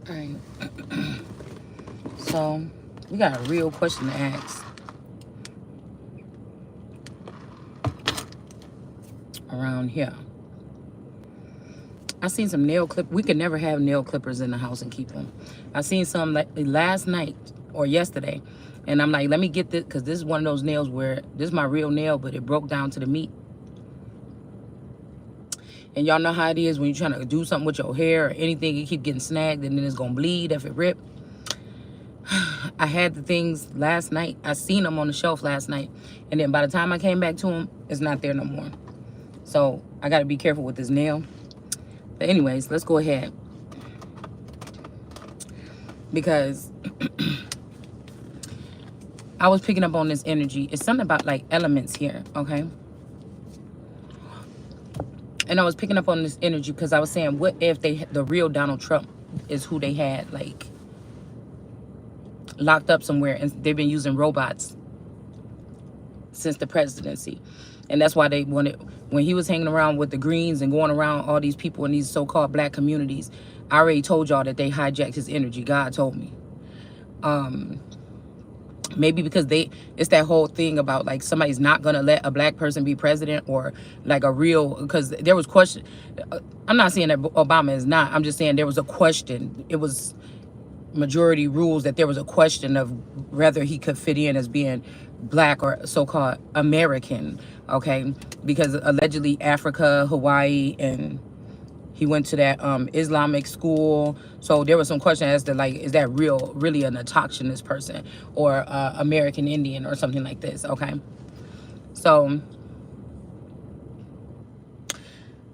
All right. So we got a real question to ask around here. I seen some nail clip. We could never have nail clippers in the house and keep them. I seen some like last night or yesterday, and I'm like, let me get this because this is one of those nails where this is my real nail, but it broke down to the meat. And y'all know how it is when you're trying to do something with your hair or anything, you keep getting snagged and then it's gonna bleed if it rip. I had the things last night. I seen them on the shelf last night, and then by the time I came back to them, it's not there no more. So I got to be careful with this nail. But anyways, let's go ahead, because I was picking up on this energy. It's something about like elements here, okay? And I was picking up on this energy because I was saying, what if the real Donald Trump is who they had like locked up somewhere, and they've been using robots since the presidency. And that's why they wanted, when he was hanging around with the Greens and going around all these people in these so-called black communities, I already told y'all that they hijacked his energy. God told me. Maybe because it's that whole thing about like somebody's not gonna let a black person be president, or like a real, because there was question. I'm not saying that Obama is not. I'm just saying there was a question. It was majority rules that there was a question of whether he could fit in as being black or so-called American, okay? Because allegedly Africa, Hawaii, and he went to that Islamic school. So there was some question as to like, is that really an autochthonous person or American Indian or something like this, okay? So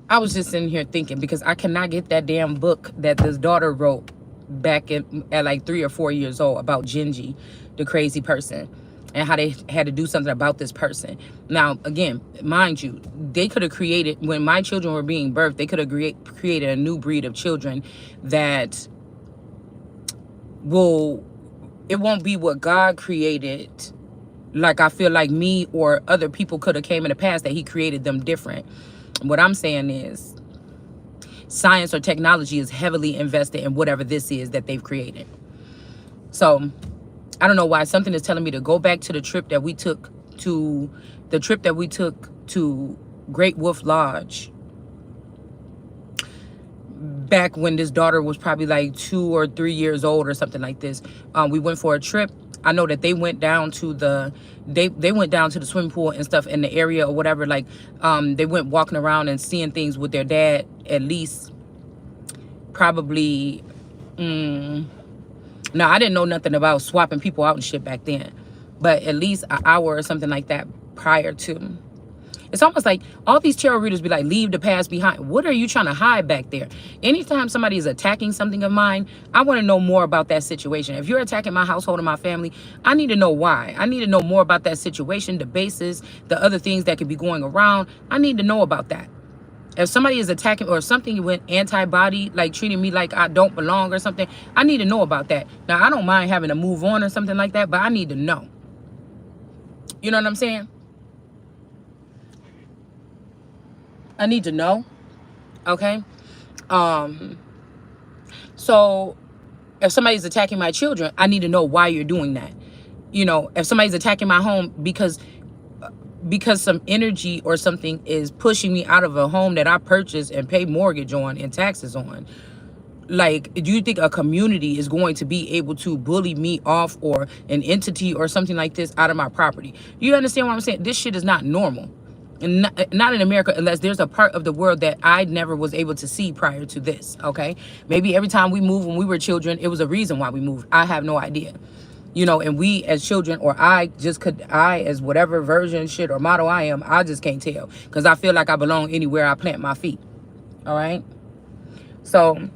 I was just sitting here thinking, because I cannot get that damn book that this daughter wrote back at like 3 or 4 years old about Gingy, the crazy person, and how they had to do something about this person. Now, again, mind you, they could have created, when my children were being birthed, they could have created a new breed of children that it won't be what God created. Like, I feel like me or other people could have came in the past that he created them different. What I'm saying is, science or technology is heavily invested in whatever this is that they've created. So I don't know why something is telling me to go back to the trip that we took to Great Wolf Lodge back when this daughter was probably like 2 or 3 years old or something like this. We went for a trip. I know that they went down to the swimming pool and stuff in the area or whatever. Like, they went walking around and seeing things with their dad at least probably. Now, I didn't know nothing about swapping people out and shit back then, but at least an hour or something like that prior to. It's almost like all these tarot readers be like, leave the past behind. What are you trying to hide back there? Anytime somebody is attacking something of mine, I want to know more about that situation. If you're attacking my household and my family, I need to know why. I need to know more about that situation, the basis, the other things that could be going around. I need to know about that. If somebody is attacking or something went antibody, like treating me like I don't belong or something, I need to know about that. Now, I don't mind having to move on or something like that, but I need to know. You know what I'm saying? I need to know. Okay? So if somebody's attacking my children, I need to know why you're doing that. You know, if somebody's attacking my home because some energy or something is pushing me out of a home that I purchased and pay mortgage on and taxes on. Like, do you think a community is going to be able to bully me off, or an entity or something like this out of my property? You understand what I'm saying? This shit is not normal. And not in America, unless there's a part of the world that I never was able to see prior to this, okay? Maybe every time we moved when we were children, it was a reason why we moved. I have no idea. You know, and we as children, or I as whatever version, shit, or model I am, I just can't tell. Because I feel like I belong anywhere I plant my feet. All right? So,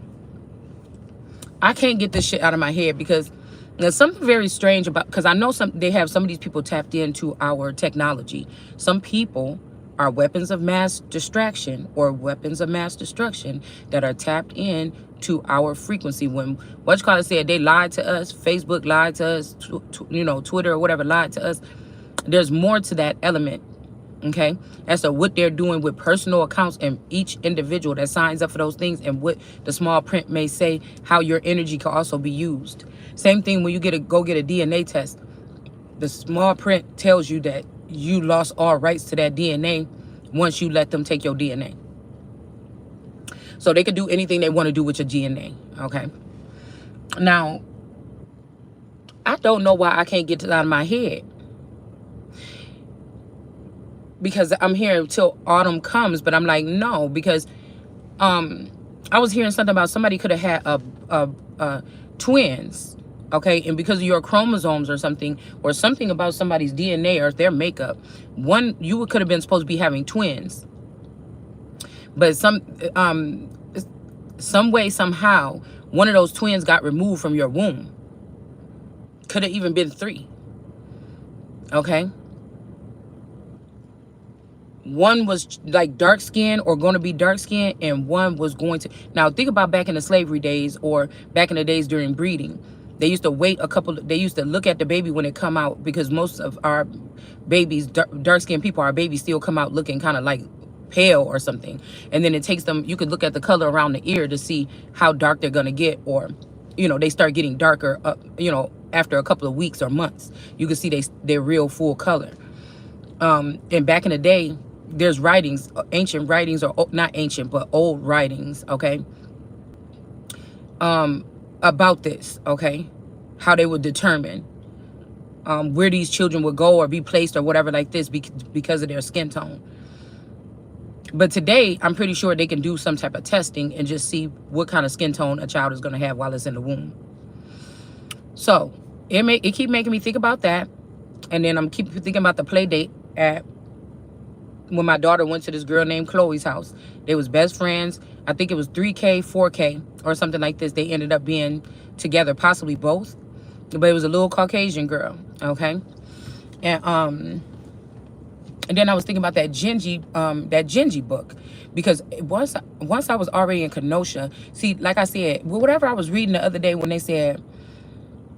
I can't get this shit out of my head, because there's something very strange about, because I know they have some of these people tapped into our technology. Some people are weapons of mass distraction or weapons of mass destruction that are tapped in to our frequency. When said they lied to us, Facebook lied to us, you know, Twitter or whatever lied to us. There's more to that element Okay, as to what they're doing with personal accounts and each individual that signs up for those things, and what the small print may say, how your energy can also be used. Same thing when you go get a DNA test. The small print tells you that you lost all rights to that DNA once you let them take your DNA. So they could do anything they want to do with your DNA. Okay. Now, I don't know why I can't get it out of my head, because I'm here till autumn comes, but I'm like, no, because I was hearing something about somebody could have had twins, okay, and because of your chromosomes or something about somebody's DNA or their makeup, you could have been supposed to be having twins, but some way, somehow, one of those twins got removed from your womb. Could have even been 3, okay. One was like dark skin or going to be dark skin, and one was going to. Now think about back in the slavery days, or back in the days during breeding. They used to wait they used to look at the baby when it come out, because most of our babies, dark skinned people, our babies still come out looking kind of like pale or something. And then it takes them, you could look at the color around the ear to see how dark they're going to get, or, they start getting darker, after a couple of weeks or months. You can see their real full color. And back in the day, there's writings, ancient writings, or not ancient, but old writings, okay, about this, okay, how they would determine where these children would go or be placed or whatever like this, because of their skin tone. But today, I'm pretty sure they can do some type of testing and just see what kind of skin tone a child is going to have while it's in the womb. So it keep making me think about that. And then I'm keep thinking about the play date when my daughter went to this girl named Chloe's house. They was best friends. I think it was 3K, 4K, or something like this. They ended up being together, possibly both. But it was a little Caucasian girl, okay? And then I was thinking about that Genji book, because once I was already in Kenosha. See, like I said, whatever I was reading the other day when they said,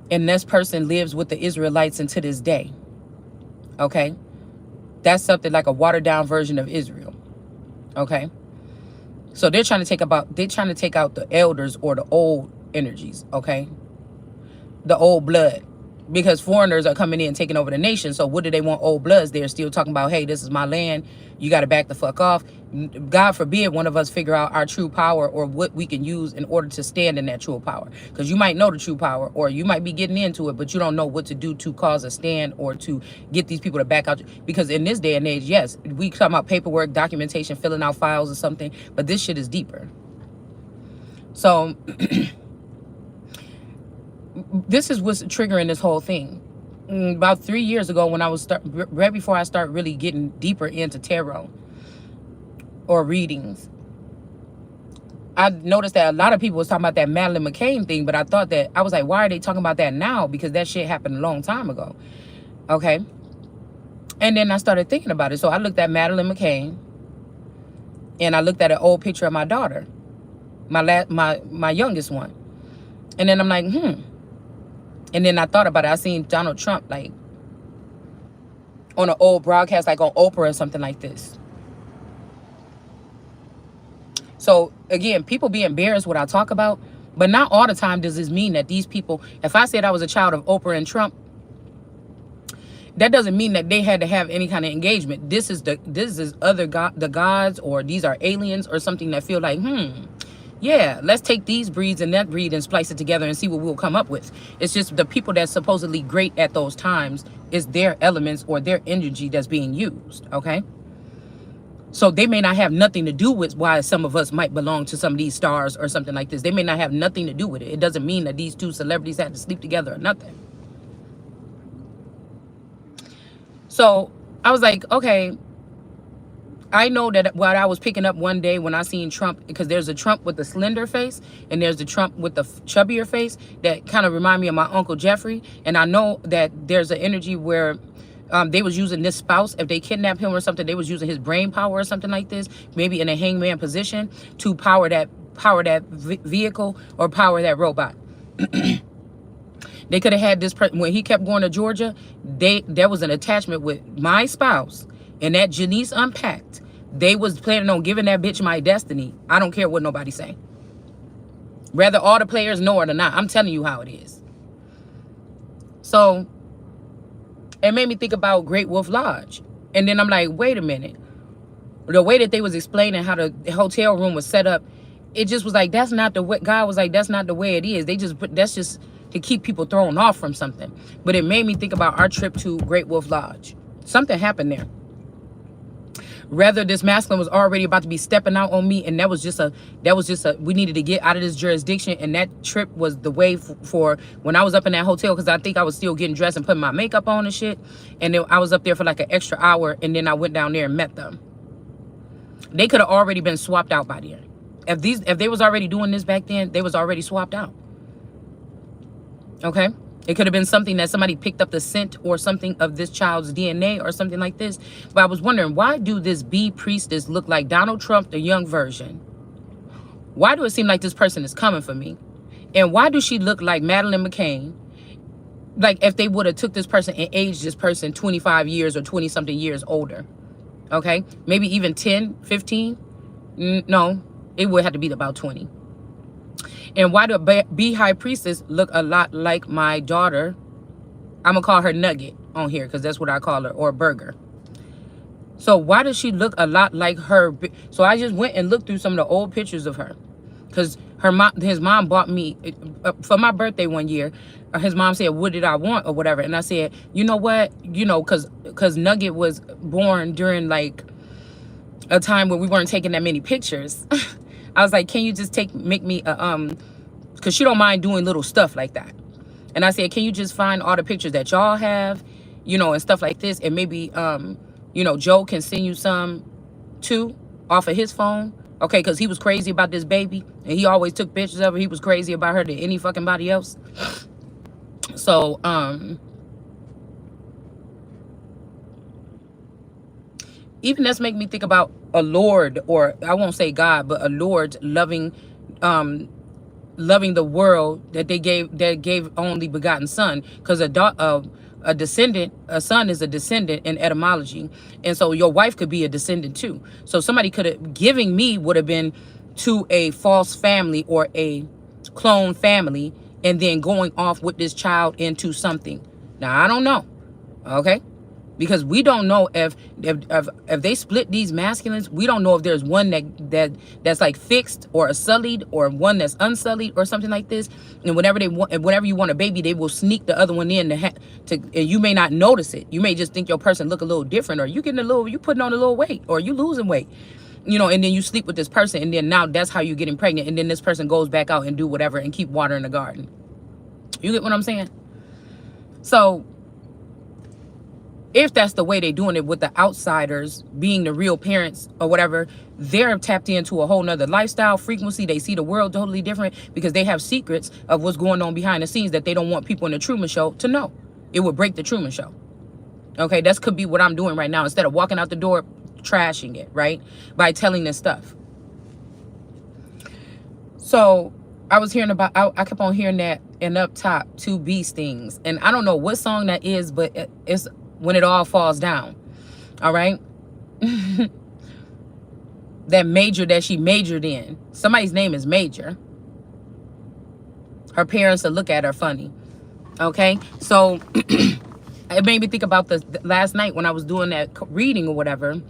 and this person lives with the Israelites unto this day, okay? That's something like a watered down version of Israel. Okay. So they're trying to take out the elders, or the old energies. Okay. The old blood, because foreigners are coming in and taking over the nation. So what do they want? Old bloods. They're still talking about, hey, this is my land. You got to back the fuck off. God forbid one of us figure out our true power, or what we can use in order to stand in that true power. Because you might know the true power, or you might be getting into it, but you don't know what to do to cause a stand, or to get these people to back out. Because in this day and age, yes, we talk about paperwork, documentation, filling out files or something, but this shit is deeper. So this is what's triggering this whole thing. About 3 years ago, when I was right before I start really getting deeper into tarot or readings, I noticed that a lot of people was talking about that Madeleine McCain thing, but I was like, why are they talking about that now? Because that shit happened a long time ago. Okay. And then I started thinking about it. So I looked at Madeleine McCain, and I looked at an old picture of my daughter, my youngest one. And then I'm like, And then I thought about it. I seen Donald Trump like on an old broadcast, like on Oprah or something like this. So again, people be embarrassed what I talk about, but not all the time does this mean that these people, if I said I was a child of Oprah and Trump, that doesn't mean that they had to have any kind of engagement. This is the gods, or these are aliens or something that feel like, yeah, let's take these breeds and that breed and splice it together and see what we'll come up with. It's just the people that's supposedly great at those times is their elements or their energy that's being used, okay? So they may not have nothing to do with why some of us might belong to some of these stars or something like this. They may not have nothing to do with it. It doesn't mean that these two celebrities had to sleep together or nothing. So I was like, okay, I know that what I was picking up one day when I seen Trump, because there's a Trump with the slender face and there's the Trump with the chubbier face that kind of remind me of my Uncle Jeffrey. And I know that there's an energy where they was using this spouse, if they kidnapped him or something, they was using his brain power or something like this, maybe in a hangman position to power that vehicle or power that robot. They could have had this person when he kept going to Georgia. There was an attachment with my spouse and that Janice Unpacked, they was planning on giving that bitch my destiny. I don't care what nobody say. Whether all the players know it or not, I'm telling you how it is. So it made me think about Great Wolf Lodge. And then I'm like, wait a minute. The way that they was explaining how the hotel room was set up, it just was like, that's not the way. God was like, that's not the way it is. They just put, that's just to keep people thrown off from something. But it made me think about our trip to Great Wolf Lodge. Something happened there. Rather, this masculine was already about to be stepping out on me, and that was just a, we needed to get out of this jurisdiction, and that trip was the way for when I was up in that hotel, because I think I was still getting dressed and putting my makeup on and shit, and then I was up there for like an extra hour, and then I went down there and met them. They could have already been swapped out by then. If they was already doing this back then, they was already swapped out. Okay? It could have been something that somebody picked up the scent or something of this child's DNA or something like this. But I was wondering, why do this bee priestess look like Donald Trump, the young version? Why do it seem like this person is coming for me? And why do she look like Madeleine McCain? Like if they would have took this person and aged this person 25 years or 20 something years older. Okay? Maybe even 10, 15? No, it would have to be about 20. And why do Bee High Priestess look a lot like my daughter? I'm going to call her Nugget on here because that's what I call her, or Burger. So why does she look a lot like her? So I just went and looked through some of the old pictures of her. Because his mom bought me, for my birthday one year, his mom said, what did I want or whatever? And I said, you know what? You know, because Nugget was born during like a time where we weren't taking that many pictures. I was like, can you just make me a, because she don't mind doing little stuff like that. And I said, can you just find all the pictures that y'all have, you know, and stuff like this. And maybe, you know, Joe can send you some too off of his phone. Okay, because he was crazy about this baby. And he always took pictures of her. He was crazy about her than any fucking body else. So, even that's make me think about a Lord, or I won't say God, but a Lord loving the world that gave only begotten son, because a son is a descendant in etymology, and so your wife could be a descendant too. So somebody could have giving me would have been to a false family or a clone family, and then going off with this child into something. Now I don't know, okay. Because we don't know if they split these masculines, we don't know if there's one that's like fixed or a sullied, or one that's unsullied or something like this. And whenever you want a baby, they will sneak the other one in and you may not notice it. You may just think your person look a little different, or you putting on a little weight, or you losing weight, you know, and then you sleep with this person, and then now that's how you're getting pregnant, and then this person goes back out and do whatever and keep watering the garden. You get what I'm saying? So if that's the way they're doing it with the outsiders being the real parents or whatever, they're tapped into a whole nother lifestyle frequency. They see the world totally different because they have secrets of what's going on behind the scenes that they don't want people in the Truman Show to know. It would break the Truman Show. Okay, that could be what I'm doing right now. Instead of walking out the door trashing it, right? By telling this stuff. So I was hearing about, I kept on hearing that in Up Top, 2 bee stings. And I don't know what song that is, but it's When It All Falls Down. All right. That major that she majored in. Somebody's name is Major. Her parents will look at her funny. Okay. So it made me think about the last night when I was doing that reading or whatever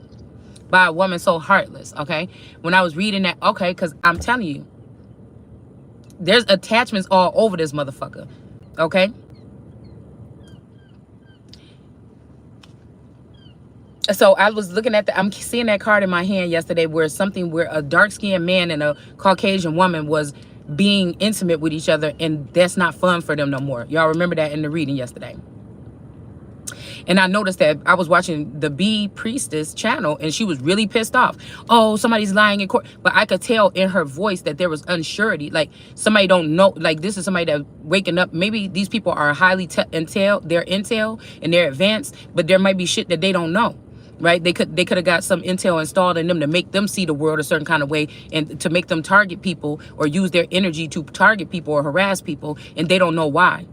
by a woman so heartless. Okay. When I was reading that. Okay. Because I'm telling you, there's attachments all over this motherfucker. Okay. So I was looking at I'm seeing that card in my hand yesterday where a dark-skinned man and a Caucasian woman was being intimate with each other, and that's not fun for them no more. Y'all remember that in the reading yesterday. And I noticed that I was watching the Bee Priestess channel, and she was really pissed off. Oh, somebody's lying in court. But I could tell in her voice that there was unsurety. Like somebody don't know, like this is somebody that waking up. Maybe these people are highly they're intel and they're advanced, but there might be shit that they don't know. Right? They could have got some intel installed in them to make them see the world a certain kind of way, and to make them target people or use their energy to target people or harass people, and they don't know why.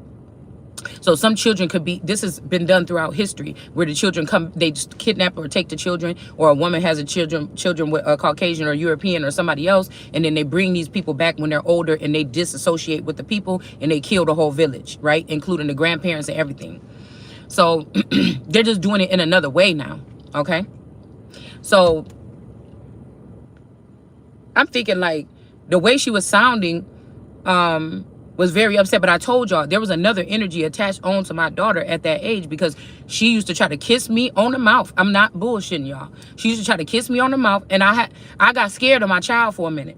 So some children could be, this has been done throughout history, where the children come, they just kidnap or take the children, or a woman has a children with a Caucasian or European or somebody else, and then they bring these people back when they're older, and they disassociate with the people, and they kill the whole village, right? Including the grandparents and everything. So they're just doing it in another way now, okay? So I'm thinking like the way she was sounding was very upset. But I told y'all there was another energy attached on to my daughter at that age, because she used to try to kiss me on the mouth. I'm not bullshitting y'all. She used to try to kiss me on the mouth, and I got scared of my child for a minute.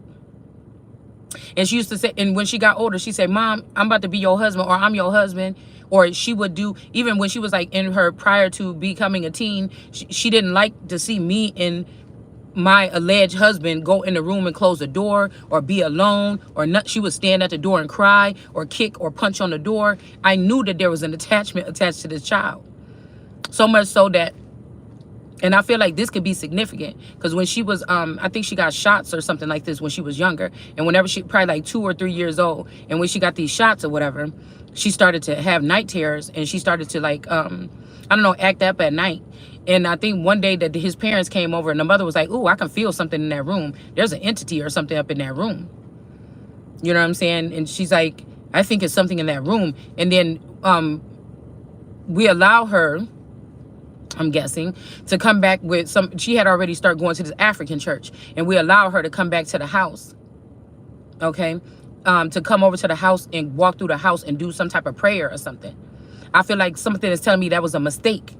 And she used to say, and when she got older, she said, "Mom, I'm about to be your husband," or "I'm your husband." Or she would do, even when she was like in her, prior to becoming a teen, she didn't like to see me and my alleged husband go in the room and close the door, or be alone, or not. She would stand at the door and cry, or kick or punch on the door. I knew that there was an attachment attached to this child. So much so that, and I feel like this could be significant, because when she was, I think she got shots or something like this when she was younger. And whenever she, probably like 2 or 3 years old, and when she got these shots or whatever, she started to have night terrors, and she started to like, I don't know, act up at night. And I think one day that his parents came over, and the mother was like, "Ooh, I can feel something in that room. There's an entity or something up in that room." You know what I'm saying? And she's like, "I think it's something in that room." And then we allow her, I'm guessing, to come back with some, she had already started going to this African church, and we allow her to come back to the house, okay? To come over to the house and walk through the house and do some type of prayer or something. I feel like something is telling me that was a mistake,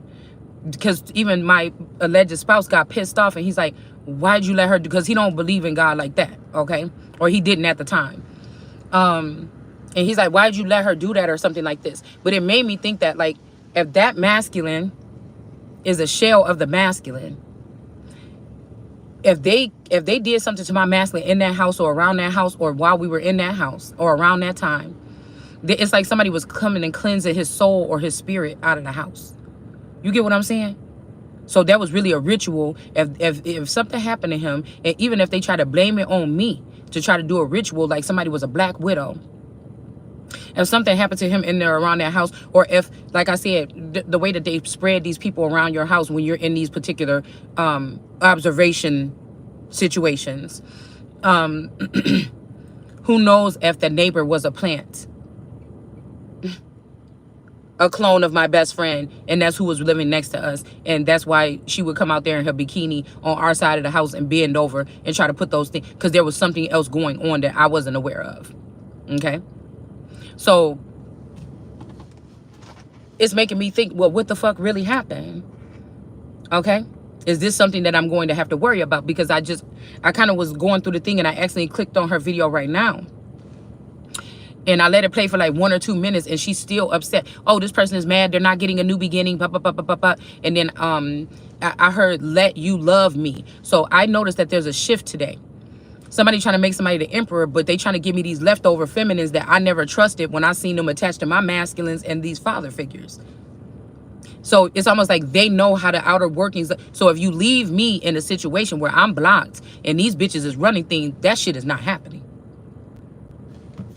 because even my alleged spouse got pissed off, and he's like, "Why'd you let her do?" Because he don't believe in God like that, okay? Or he didn't at the time. And he's like, "Why'd you let her do that?" or something like this. But it made me think that, like, if that masculine is a shell of the masculine, if they did something to my masculine in that house, or around that house, or while we were in that house, or around that time, it's like somebody was coming and cleansing his soul or his spirit out of the house. You get what I'm saying? So that was really a ritual. If something happened to him, and even if they try to blame it on me to try to do a ritual, like somebody was a black widow, if something happened to him in there around that house, or if, like I said, the way that they spread these people around your house when you're in these particular observation situations, who knows if the neighbor was a plant, a clone of my best friend, and that's who was living next to us, and that's why she would come out there in her bikini on our side of the house and bend over and try to put those things, because there was something else going on that I wasn't aware of, okay? So it's making me think, well, what the fuck really happened? Okay? Is this something that I'm going to have to worry about? Because I kind of was going through the thing, and I accidentally clicked on her video right now. And I let it play for like 1 or 2 minutes, and she's still upset. Oh, this person is mad. They're not getting a new beginning. Blah, blah, blah, blah, blah, blah. And then I heard, "Let you love me." So I noticed that there's a shift today. Somebody trying to make somebody the emperor, but they trying to give me these leftover feminines that I never trusted when I seen them attached to my masculines and these father figures. So it's almost like they know how the outer workings. So if you leave me in a situation where I'm blocked and these bitches is running things, that shit is not happening.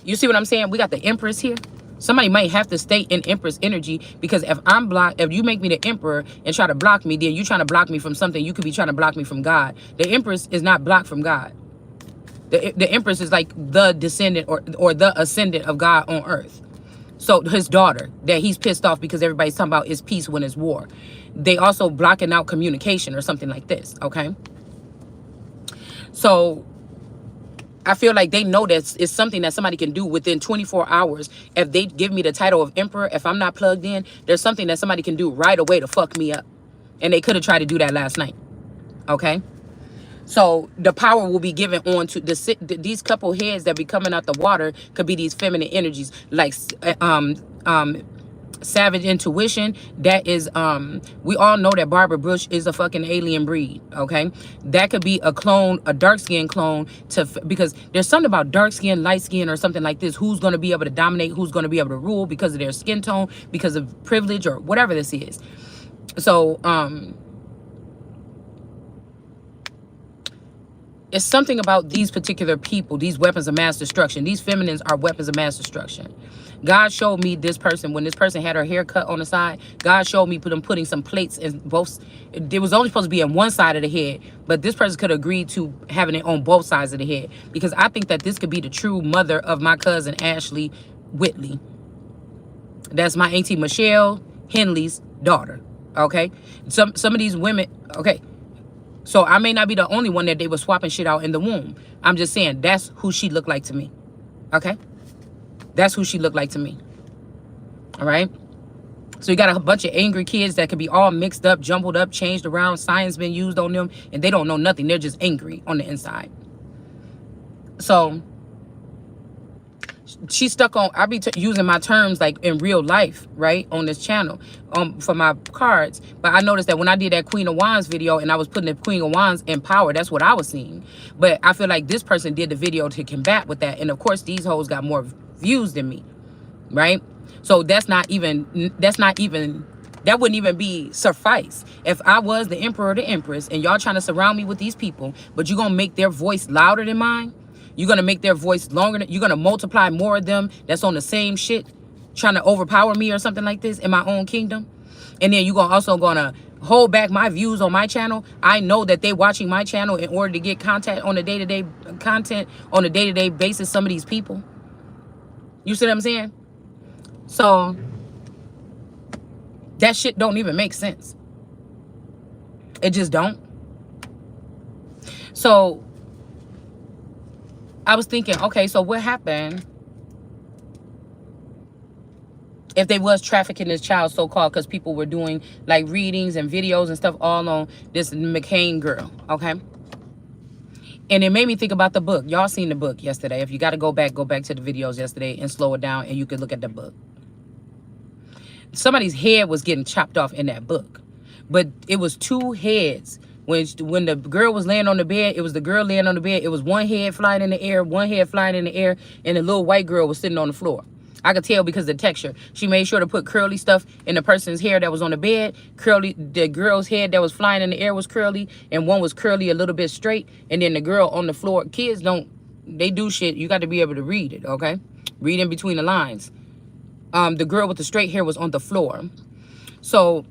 You see what I'm saying? We got the Empress here. Somebody might have to stay in Empress energy, because if I'm blocked, if you make me the emperor and try to block me, then you trying to block me from something. You could be trying to block me from God. The Empress is not blocked from God. The Empress is like the descendant or the ascendant of God on earth. So his daughter, that he's pissed off because everybody's talking about is peace when it's war. They also blocking out communication or something like this, okay? So I feel like they know that it's something that somebody can do within 24 hours. If they give me the title of emperor, if I'm not plugged in, there's something that somebody can do right away to fuck me up. And they could have tried to do that last night, okay? So the power will be given on to these couple heads that be coming out the water. Could be these feminine energies, like savage intuition. That is, we all know that Barbara Bush is a fucking alien breed, okay? That could be a clone, a dark skin clone, because there's something about dark skin, light skin, or something like this. Who's going to be able to dominate? Who's going to be able to rule because of their skin tone, because of privilege, or whatever this is. So it's something about these particular people, these weapons of mass destruction. These feminines are weapons of mass destruction. God showed me this person, when this person had her hair cut on the side, God showed me them putting some plates in both. It was only supposed to be on one side of the head, but this person could agree to having it on both sides of the head, because I think that this could be the true mother of my cousin Ashley Whitley. That's my auntie Michelle Henley's daughter. Okay, some of these women. Okay, so I may not be the only one that they were swapping shit out in the womb. I'm just saying that's who she looked like to me. Okay, that's who she looked like to me. All right. So you got a bunch of angry kids that could be all mixed up, jumbled up, changed around. Science been used on them, and they don't know nothing. They're just angry on the inside. So she's stuck on, I be using my terms like in real life, right, on this channel for my cards. But I noticed that when I did that Queen of Wands video and I was putting the Queen of Wands in power, that's what I was seeing. But I feel like this person did the video to combat with that. And of course, these hoes got more views than me, right? So that wouldn't even be suffice. If I was the emperor or the empress and y'all trying to surround me with these people, but you're going to make their voice louder than mine, you're going to make their voice longer, you're going to multiply more of them that's on the same shit, trying to overpower me or something like this in my own kingdom. And then you're also going to hold back my views on my channel. I know that they watching my channel in order to get content on a day-to-day basis, some of these people. You see what I'm saying? So that shit don't even make sense. It just don't. So I was thinking, okay, so what happened if they was trafficking this child, so-called, because people were doing like readings and videos and stuff all on this McCain girl, okay? And it made me think about the book. Y'all seen the book yesterday. If you got to go back to the videos yesterday and slow it down, and you could look at the book. Somebody's head was getting chopped off in that book, but it was two heads. When the girl was laying on the bed, it was the girl laying on the bed. It was one head flying in the air, and the little white girl was sitting on the floor. I could tell because of the texture. She made sure to put curly stuff in the person's hair that was on the bed. Curly, the girl's head that was flying in the air was curly, and one was curly a little bit straight. And then the girl on the floor. Kids they do shit. You got to be able to read it, okay? Read in between the lines. The girl with the straight hair was on the floor. So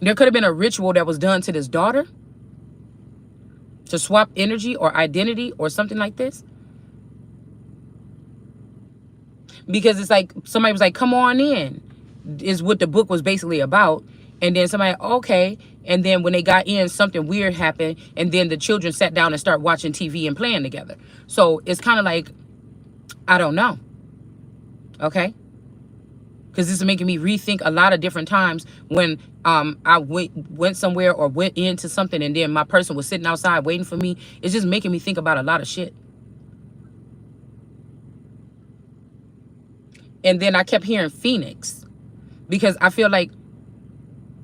there could have been a ritual that was done to this daughter to swap energy or identity or something like this. Because it's like somebody was like, come on in, is what the book was basically about. And then somebody, okay. And then when they got in, something weird happened. And then the children sat down and started watching TV and playing together. So it's kind of like, I don't know. Okay. Because this is making me rethink a lot of different times when I went somewhere or went into something, and then my person was sitting outside waiting for me. It's just making me think about a lot of shit. And then I kept hearing Phoenix, because I feel like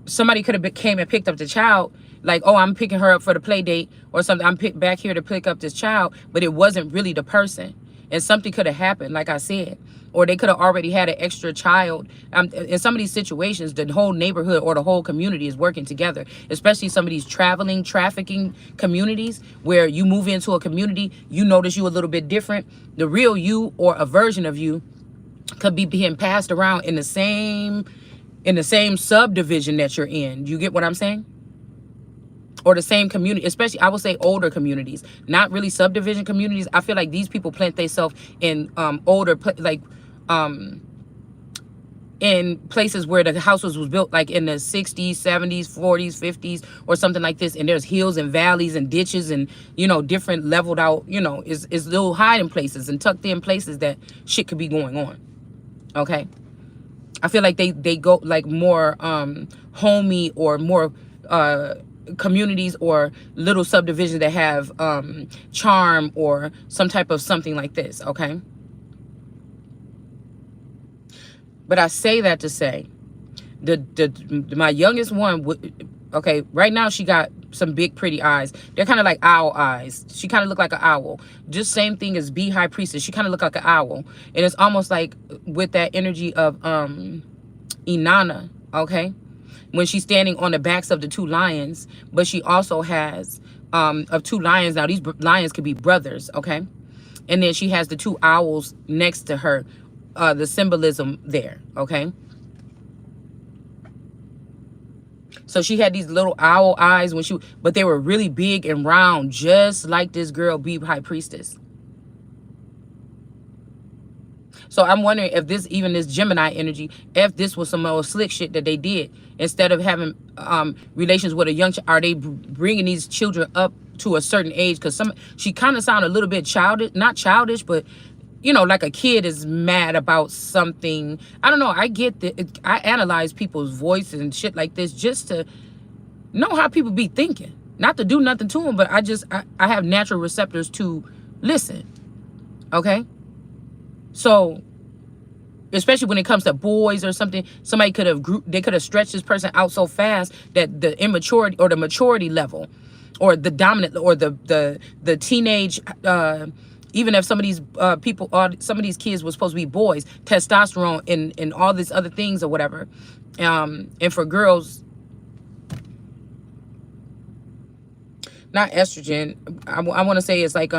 somebody could have came and picked up the child. Like, oh, I'm picking her up for the play date or something. I'm back here to pick up this child, but it wasn't really the person. And something could have happened, like I said. Or they could have already had an extra child. In some of these situations, the whole neighborhood or the whole community is working together. Especially some of these trafficking communities where you move into a community, you notice you a little bit different. The real you or a version of you could be being passed around in the same subdivision that you're in. You get what I'm saying? Or the same community, especially I would say older communities, not really subdivision communities. I feel like these people plant themselves in older, in places where the houses was built like in the 60s, 70s, 40s, 50s, or something like this. And there's hills and valleys and ditches and, different leveled out, is little hiding places and tucked in places that shit could be going on. Okay. I feel like they go like more homey or more communities or little subdivisions that have charm or some type of something like this. Okay. But I say that to say my youngest one okay, right now she got some big pretty eyes. They're kind of like owl eyes. She kind of look like an owl. Just same thing as B High Priestess. She kind of look like an owl. And it's almost like with that energy of Inanna, okay? When she's standing on the backs of the two lions, but she also has of two lions. Now these lions could be brothers, okay? And then she has the two owls next to her, the symbolism there, okay? So she had these little owl eyes when but they were really big and round, just like this girl, Be High Priestess. So I'm wondering if this Gemini energy, if this was some old slick shit that they did, instead of having relations with a young child, are they bringing these children up to a certain age? Because she kind of sounded a little bit childish, not childish, but you know, like a kid is mad about something. I don't know. I get that. I analyze people's voices and shit like this just to know how people be thinking. Not to do nothing to them, but I have natural receptors to listen. Okay? So, especially when it comes to boys or something, they could have stretched this person out so fast that the immaturity or the maturity level or the dominant or the teenage, even if some of these people, some of these kids were supposed to be boys, testosterone and all these other things or whatever. And for girls, not estrogen, I want to say it's like,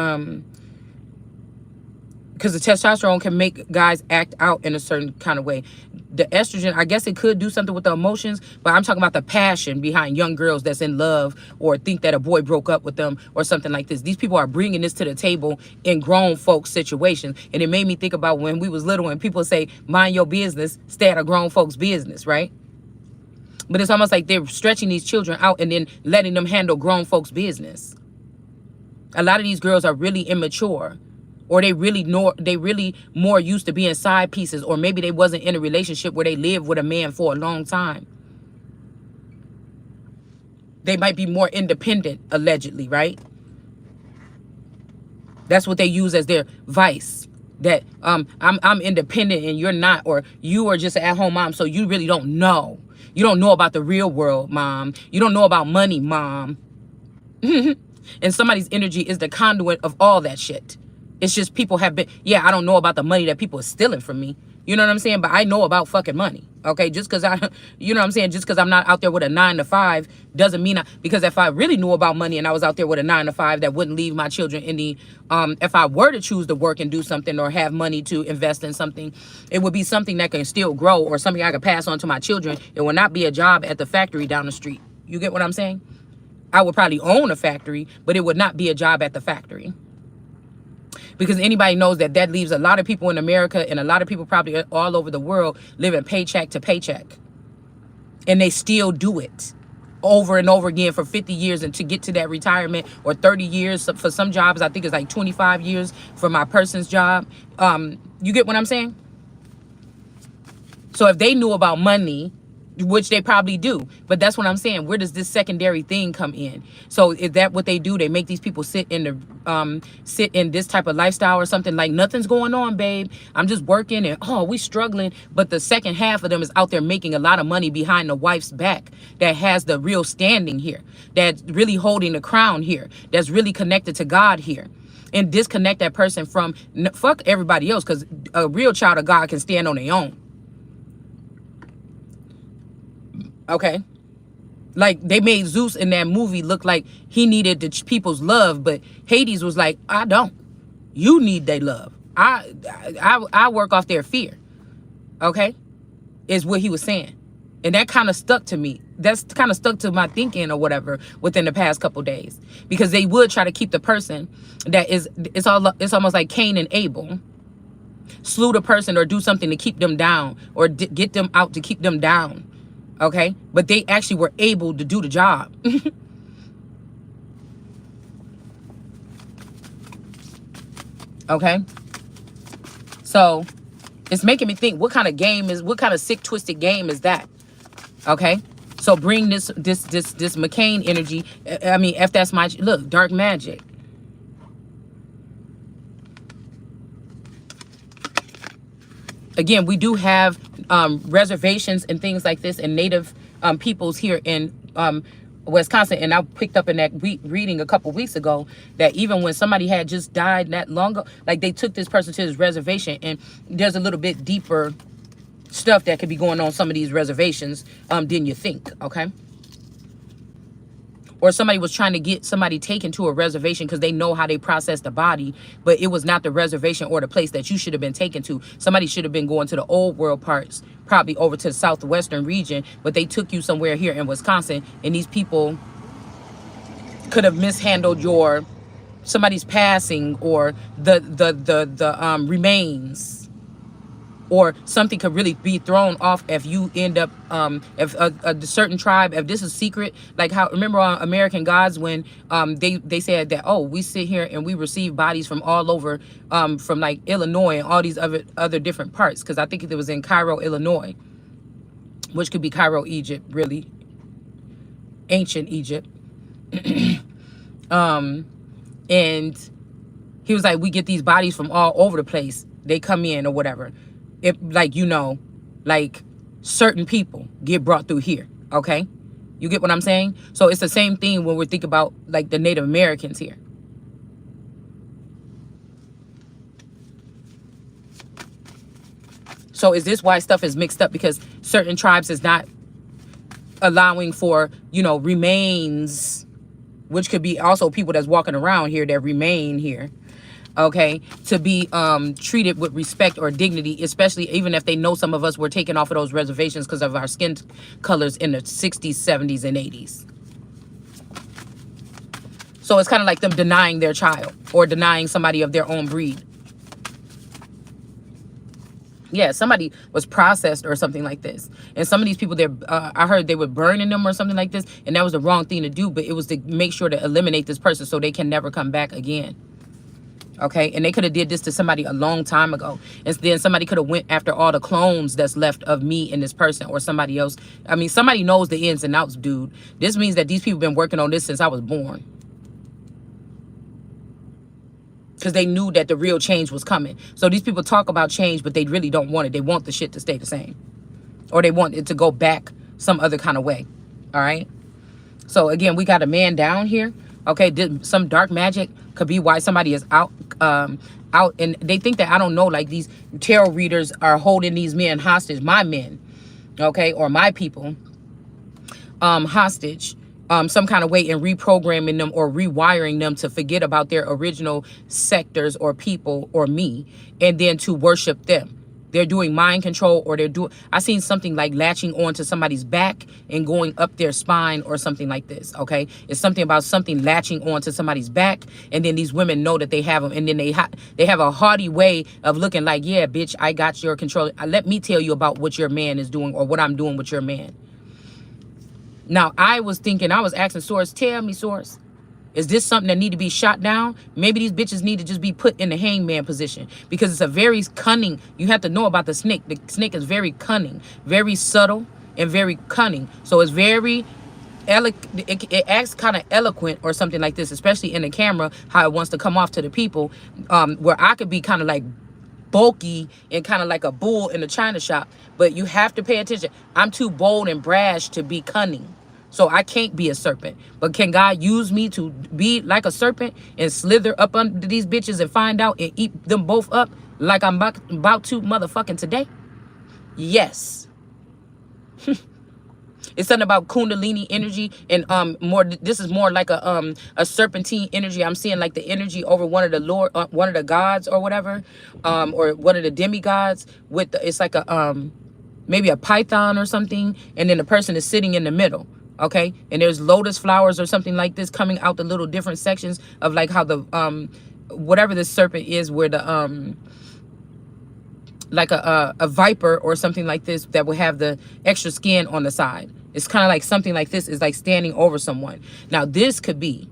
because the testosterone can make guys act out in a certain kind of way. The estrogen, I guess it could do something with the emotions, but I'm talking about the passion behind young girls that's in love or think that a boy broke up with them or something like this. These people are bringing this to the table in grown folks situations. And it made me think about when we was little and people say, mind your business, stay out of grown folks' business, right? But it's almost like they're stretching these children out and then letting them handle grown folks' business. A lot of these girls are really immature. Or they really more used to being side pieces, or maybe they wasn't in a relationship where they lived with a man for a long time. They might be more independent, allegedly, right? That's what they use as their vice. That I'm independent and you're not, or you are just an at-home mom, so you really don't know. You don't know about the real world, mom. You don't know about money, mom. And somebody's energy is the conduit of all that shit. It's just people have been, I don't know about the money that people are stealing from me. You know what I'm saying? But I know about fucking money. Okay? Just because you know what I'm saying? Just because I'm not out there with a 9 to 5 doesn't mean because if I really knew about money and I was out there with a 9 to 5 that wouldn't leave my children in the, if I were to choose to work and do something or have money to invest in something, it would be something that can still grow or something I could pass on to my children. It would not be a job at the factory down the street. You get what I'm saying? I would probably own a factory, but it would not be a job at the factory. Because anybody knows that leaves a lot of people in America and a lot of people probably all over the world living paycheck to paycheck. And they still do it over and over again for 50 years and to get to that retirement, or 30 years. For some jobs, I think it's like 25 years for my person's job. You get what I'm saying? So if they knew about money, which they probably do, but that's what I'm saying. Where does this secondary thing come in? So is that what they do? They make these people sit in this type of lifestyle or something, like nothing's going on, babe. I'm just working and we struggling. But the second half of them is out there making a lot of money behind the wife's back that has the real standing here, that's really holding the crown here, that's really connected to God here. And disconnect that person from fuck everybody else, because a real child of God can stand on their own. Okay, like they made Zeus in that movie look like he needed the people's love, but Hades was like, I don't. You need their love. I work off their fear. Okay, is what he was saying, and that kind of stuck to me. That's kind of stuck to my thinking or whatever within the past couple days, because they would try to keep the person that is. It's almost like Cain and Abel. Slew the person or do something to keep them down or get them out to keep them down. Okay, but they actually were able to do the job. Okay, so it's making me think, what kind of sick, twisted game is that? Okay, so bring this McCain energy. I mean, if that's my look, dark magic. Again, we do have reservations and things like this and native peoples here in Wisconsin. And I picked up in that reading a couple weeks ago that even when somebody had just died that long ago, like they took this person to this reservation, and there's a little bit deeper stuff that could be going on some of these reservations than you think. Okay. or somebody was trying to get somebody taken to a reservation because they know how they process the body, but it was not the reservation or the place that you should have been taken to. Somebody should have been going to the old world parts, probably over to the southwestern region, but they took you somewhere here in Wisconsin, and these people could have mishandled your somebody's passing, or the remains, or something could really be thrown off if you end up if a certain tribe, if this is secret, like how, remember on American Gods when they said that, oh, we sit here and we receive bodies from all over, from like Illinois and all these other different parts, because I think it was in Cairo, Illinois, which could be Cairo, Egypt, really ancient Egypt. And he was like, we get these bodies from all over the place, they come in or whatever. It, like, you know, like certain people get brought through here. Okay, you get what I'm saying? So it's the same thing when we think about like the Native Americans here. So is this why stuff is mixed up? Because certain tribes is not allowing for, you know, remains, which could be also people that's walking around here that remain here, okay, to be treated with respect or dignity, especially even if they know some of us were taken off of those reservations because of our skin colors in the 60s, 70s, and 80s. So it's kind of like them denying their child or denying somebody of their own breed. Yeah, somebody was processed or something like this. And some of these people, I heard they were burning them or something like this. And that was the wrong thing to do. But it was to make sure to eliminate this person so they can never come back again. Okay, and they could have did this to somebody a long time ago. And then somebody could have went after all the clones that's left of me and this person or somebody else. I mean, somebody knows the ins and outs, dude. This means that these people have been working on this since I was born. Because they knew that the real change was coming. So these people talk about change, but they really don't want it. They want the shit to stay the same. Or they want it to go back some other kind of way. All right? So again, we got a man down here. Okay, some dark magic could be why somebody is out, and they think that, I don't know, like these tarot readers are holding these men hostage, my men, okay, or my people, hostage, some kind of way, and reprogramming them or rewiring them to forget about their original sectors or people or me, and then to worship them. They're doing mind control, or I seen something like latching onto somebody's back and going up their spine or something like this, okay? It's something about something latching onto somebody's back, and then these women know that they have them, and then they have a haughty way of looking like, yeah, bitch, I got your control. Let me tell you about what your man is doing or what I'm doing with your man. Now, I was asking Source, tell me, Source, is this something that need to be shot down? Maybe these bitches need to just be put in the hangman position, because it's a very cunning. You have to know about the snake. The snake is very cunning, very subtle, and very cunning. So it's very it acts kind of eloquent or something like this, especially in the camera, how it wants to come off to the people, where I could be kind of like bulky and kind of like a bull in a china shop, but you have to pay attention. I'm too bold and brash to be cunning. So I can't be a serpent. But can God use me to be like a serpent and slither up under these bitches and find out and eat them both up like I'm about to motherfucking today? Yes. It's something about Kundalini energy and more. This is more like a serpentine energy. I'm seeing like the energy over one of the gods or whatever, or one of the demigods with it's like a maybe a python or something, and then the person is sitting in the middle. Okay, and there's lotus flowers or something like this coming out the little different sections of like how the whatever this serpent is, where the like a viper or something like this that will have the extra skin on the side. It's kind of like something like this is like standing over someone. Now this could be,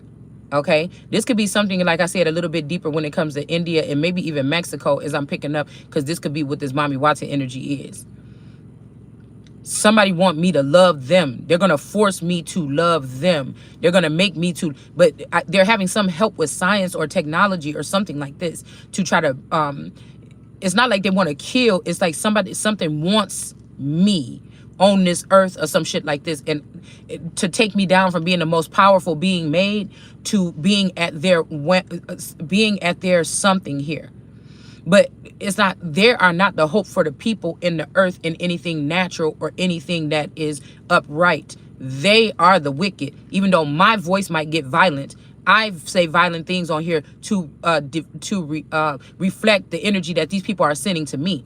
okay, this could be something, like I said, a little bit deeper when it comes to India and maybe even Mexico, as I'm picking up, because this could be what this Mommy Watson energy is. Somebody want me to love them. They're going to force me to love them. They're going to make me to, but they're having some help with science or technology or something like this to try to, it's not like they want to kill. It's like something wants me on this earth or some shit like this, and to take me down from being the most powerful being made to being at their something here. But it's not, there are not the hope for the people in the earth in anything natural or anything that is upright They are the wicked. Even though my voice might get violent, I say violent things on here to reflect the energy that these people are sending to me.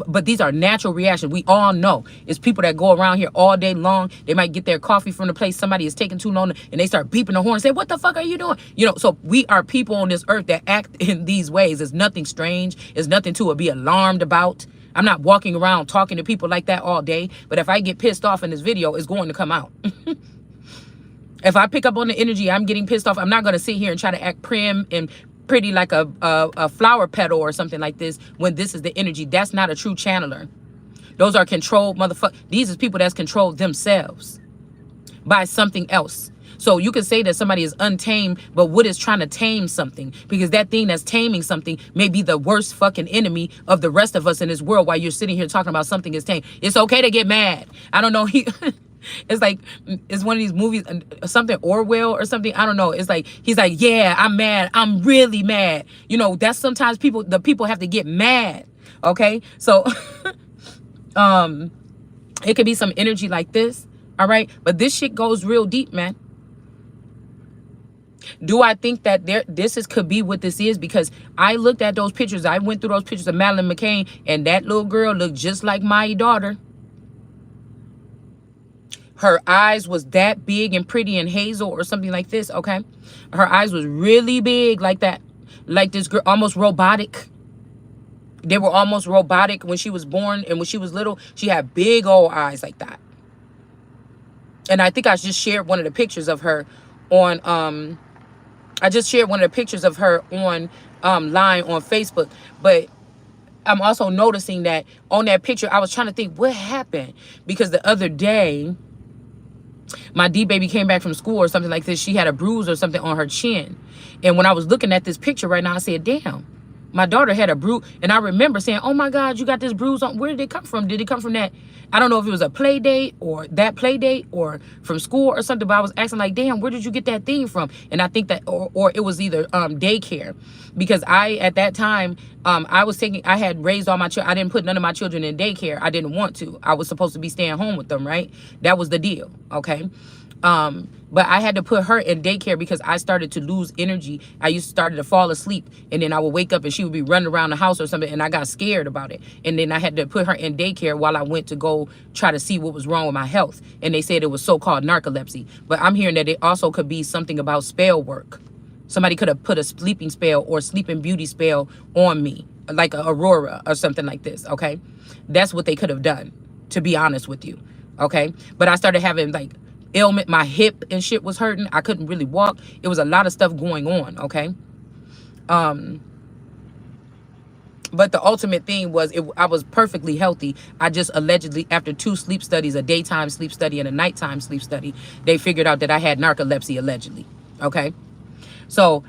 But these are natural reactions. We all know it's people that go around here all day long. They might get their coffee from the place. Somebody is taking too long, and they start beeping the horn and say, "What the fuck are you doing?" You know. So we are people on this earth that act in these ways. It's nothing strange. It's nothing to be alarmed about. I'm not walking around talking to people like that all day. But if I get pissed off in this video, it's going to come out. If I pick up on the energy, I'm getting pissed off. I'm not going to sit here and try to act prim and pretty like a flower petal or something like this when this is the energy. That's not a true channeler. Those are controlled motherfuckers. These is people that's controlled themselves by something else. So you can say that somebody is untamed, but what is trying to tame something? Because that thing that's taming something may be the worst fucking enemy of the rest of us in this world while you're sitting here talking about something is tame. It's okay to get mad. I don't know. It's like, it's one of these movies, something Orwell or something. I don't know. It's like, he's like, yeah, I'm mad. I'm really mad. You know, that's sometimes the people have to get mad. Okay. So, it could be some energy like this. All right. But this shit goes real deep, man. Do I think that could be what this is? Because I looked at those pictures. I went through those pictures of Madeleine McCain, and that little girl looked just like my daughter. Her eyes was that big and pretty and hazel or something like this, okay? Her eyes was really big like that. Like this girl, almost robotic. They were almost robotic when she was born, and when she was little, she had big old eyes like that. And I think I just shared one of the pictures of her on line on Facebook. But I'm also noticing that on that picture, I was trying to think what happened, because the other day my D baby came back from school or something like this. She had a bruise or something on her chin. And when I was looking at this picture right now, I said, damn, my daughter had a bruise. And I remember saying, oh my God, you got this bruise on. Where did it come from? Did it come from that? I don't know if it was a play date or that play date or from school or something, but I was asking like, damn, where did you get that thing from? And I think that, or it was either daycare, because at that time, I had raised all my children. I didn't put none of my children in daycare. I didn't want to. I was supposed to be staying home with them, right? That was the deal, okay? But I had to put her in daycare because I started to lose energy. I started to fall asleep, and then I would wake up and she would be running around the house or something, and I got scared about it. And then I had to put her in daycare while I went to go try to see what was wrong with my health. And they said it was so-called narcolepsy. But I'm hearing that it also could be something about spell work. Somebody could have put a sleeping spell or sleeping beauty spell on me, like a Aurora or something like this, okay? That's what they could have done, to be honest with you, okay? But I started having like ailment. My hip and shit was hurting. I couldn't really walk. It was a lot of stuff going on, okay? But the ultimate thing was I was perfectly healthy. I just allegedly, after 2 sleep studies, a daytime sleep study and a nighttime sleep study, they figured out that I had narcolepsy allegedly, okay? So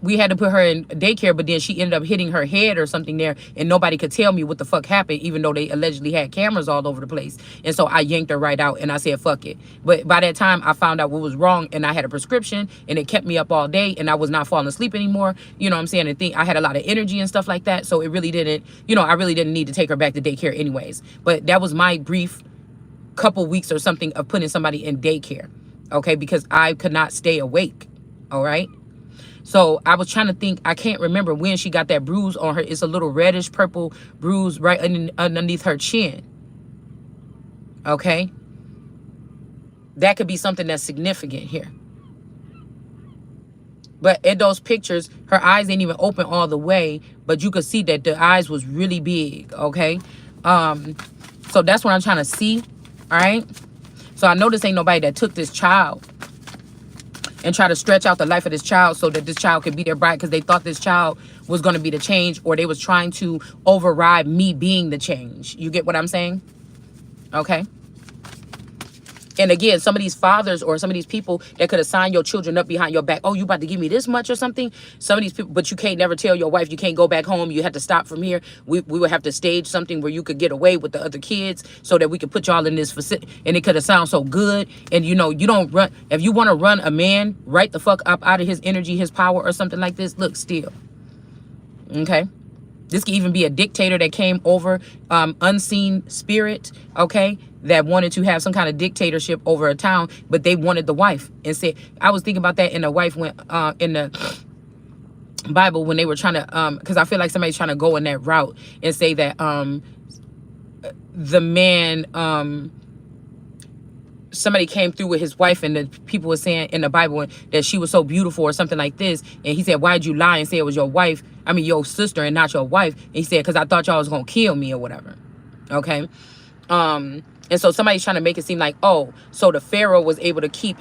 we had to put her in daycare, but then she ended up hitting her head or something there, and nobody could tell me what the fuck happened, even though they allegedly had cameras all over the place. And so I yanked her right out, and I said, fuck it. But by that time, I found out what was wrong, and I had a prescription, and it kept me up all day, and I was not falling asleep anymore. You know what I'm saying? And I had a lot of energy and stuff like that, so it really didn't, I really didn't need to take her back to daycare anyways. But that was my brief couple weeks or something of putting somebody in daycare, okay? Because I could not stay awake, all right? So I was trying to think, I can't remember when she got that bruise on her. It's a little reddish purple bruise right underneath her chin. Okay? That could be something that's significant here. But in those pictures, her eyes ain't even open all the way, but you could see that the eyes was really big, okay? So that's what I'm trying to see, all right? So I know this ain't nobody that took this child and try to stretch out the life of this child so that this child could be their bride, because they thought this child was going to be the change, or they was trying to override me being the change. You get what I'm saying? Okay. And again, some of these fathers or some of these people that could have signed your children up behind your back. Oh, you about to give me this much or something? Some of these people, but you can't never tell your wife you can't go back home. You have to stop from here. We would have to stage something where you could get away with the other kids so that we could put y'all in this facility. And it could have sounded so good. And you don't run. If you want to run a man right the fuck up out of his energy, his power or something like this, look, still. Okay. This could even be a dictator that came over, unseen spirit, okay? that wanted to have some kind of dictatorship over a town, but they wanted the wife. And said, I was thinking about that in the wife when in the Bible, when they were trying to because I feel like somebody's trying to go in that route and say that the man somebody came through with his wife, and the people were saying in the Bible that she was so beautiful or something like this, and he said, why'd you lie and say it was your wife, I mean your sister, and not your wife? And he said, because I thought y'all was gonna kill me or whatever. Okay. And so somebody's trying to make it seem like, oh, so the Pharaoh was able to keep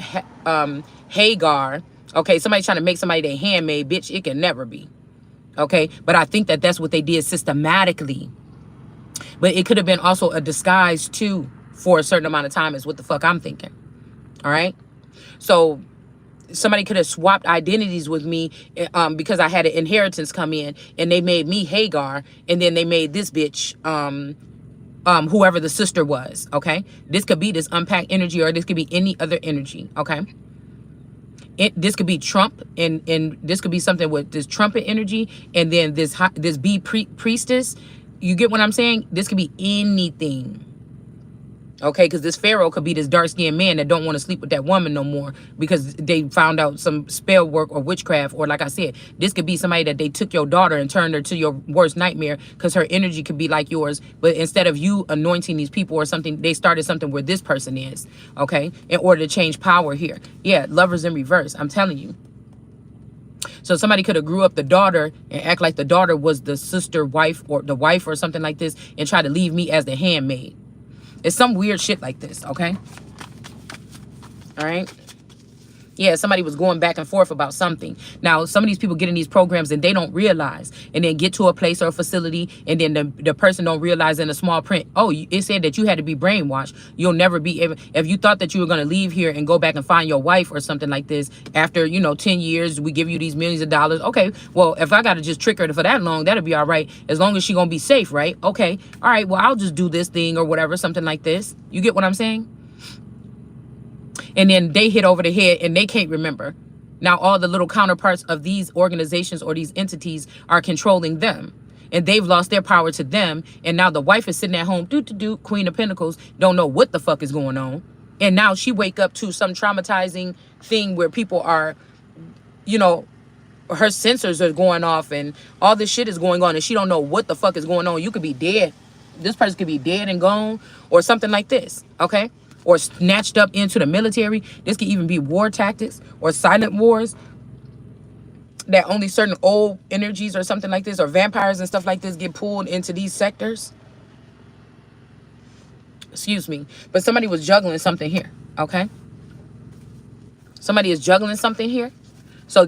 Hagar. Okay, somebody's trying to make somebody their handmaid. Bitch, it can never be. Okay, but I think that that's what they did systematically. But it could have been also a disguise too for a certain amount of time, is what the fuck I'm thinking. All right, so somebody could have swapped identities with me because I had an inheritance come in, and they made me Hagar, and then they made this bitch whoever the sister was. Okay, this could be this unpacked energy, or this could be any other energy. Okay, this could be Trump, and this could be something with this trumpet energy, and then this bee priestess. You get what I'm saying? This could be anything. Okay, because this Pharaoh could be this dark-skinned man that don't want to sleep with that woman no more because they found out some spell work or witchcraft. Or like I said, this could be somebody that they took your daughter and turned her to your worst nightmare because her energy could be like yours. But instead of you anointing these people or something, they started something where this person is, okay, in order to change power here. Yeah, lovers in reverse, I'm telling you. So somebody could have grew up the daughter and act like the daughter was the sister wife or the wife or something like this and try to leave me as the handmaid. It's some weird shit like this, okay? All right? Yeah, somebody was going back and forth about something. Now, some of these people get in these programs and they don't realize, and then get to a place or a facility, and then the person don't realize in the small print, oh, it said that you had to be brainwashed. You'll never be able, if you thought that you were going to leave here and go back and find your wife or something like this after, 10 years, we give you these millions of dollars. Okay, well, if I got to just trick her for that long, that'll be all right, as long as she going to be safe, right? Okay, all right, well, I'll just do this thing or whatever, something like this. You get what I'm saying? And then they hit over the head and they can't remember. Now all the little counterparts of these organizations or these entities are controlling them. And they've lost their power to them. And now the wife is sitting at home, Queen of Pentacles, don't know what the fuck is going on. And now she wake up to some traumatizing thing where people are, her sensors are going off and all this shit is going on and she don't know what the fuck is going on. You could be dead. This person could be dead and gone or something like this, okay? Or snatched up into the military. This could even be war tactics or silent wars that only certain old energies or something like this, or vampires and stuff like this, get pulled into these sectors. Excuse me. But somebody was juggling something here, okay? Somebody is juggling something here. So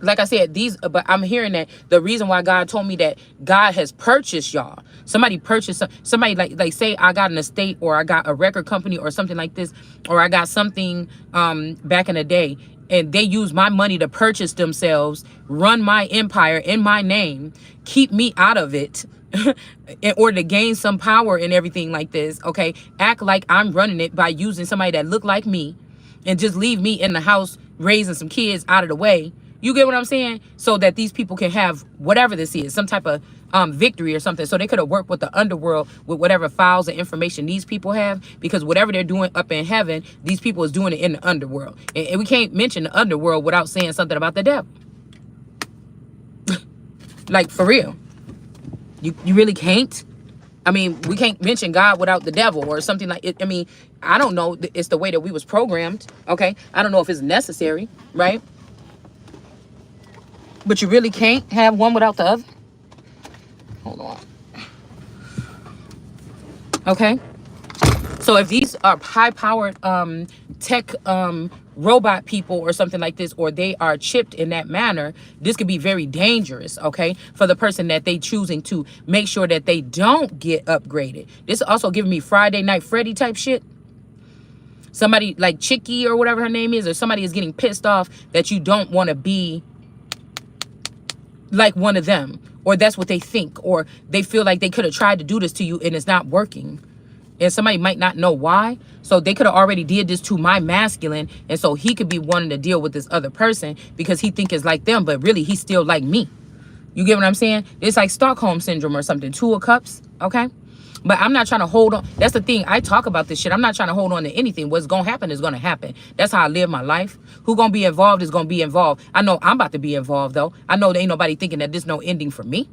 like I said, but I'm hearing that the reason why God told me that God has purchased y'all. Somebody purchased, somebody like say I got an estate or I got a record company or something like this, or I got something back in the day, and they use my money to purchase themselves, run my empire in my name, keep me out of it in order to gain some power and everything like this, okay? Act like I'm running it by using somebody that look like me and just leave me in the house raising some kids out of the way. You get what I'm saying? So that these people can have whatever this is, some type of victory or something. So they could have worked with the underworld with whatever files and information these people have, because whatever they're doing up in heaven, these people is doing it in the underworld. And we can't mention the underworld without saying something about the devil. Like, for real. You really can't? I mean, we can't mention God without the devil or something like it. I mean, I don't know. It's the way that we was programmed. Okay. I don't know if it's necessary, right? But you really can't have one without the other. Hold on. Okay. So if these are high-powered tech robot people or something like this, or they are chipped in that manner, this could be very dangerous, okay, for the person that they choosing to make sure that they don't get upgraded. This is also giving me Friday Night Freddy type shit. Somebody like Chicky or whatever her name is, or somebody is getting pissed off that you don't want to be like one of them, or that's what they think, or they feel like they could have tried to do this to you and it's not working. And somebody might not know why. So they could have already did this to my masculine. And so he could be wanting to deal with this other person because he think it's like them, but really he's still like me. You get what I'm saying? It's like Stockholm syndrome or something. 2 of Cups, okay? But I'm not trying to hold on. That's the thing. I talk about this shit. I'm not trying to hold on to anything. What's going to happen is going to happen. That's how I live my life. Who going to be involved is going to be involved. I know I'm about to be involved, though. I know there ain't nobody thinking that there's no ending for me.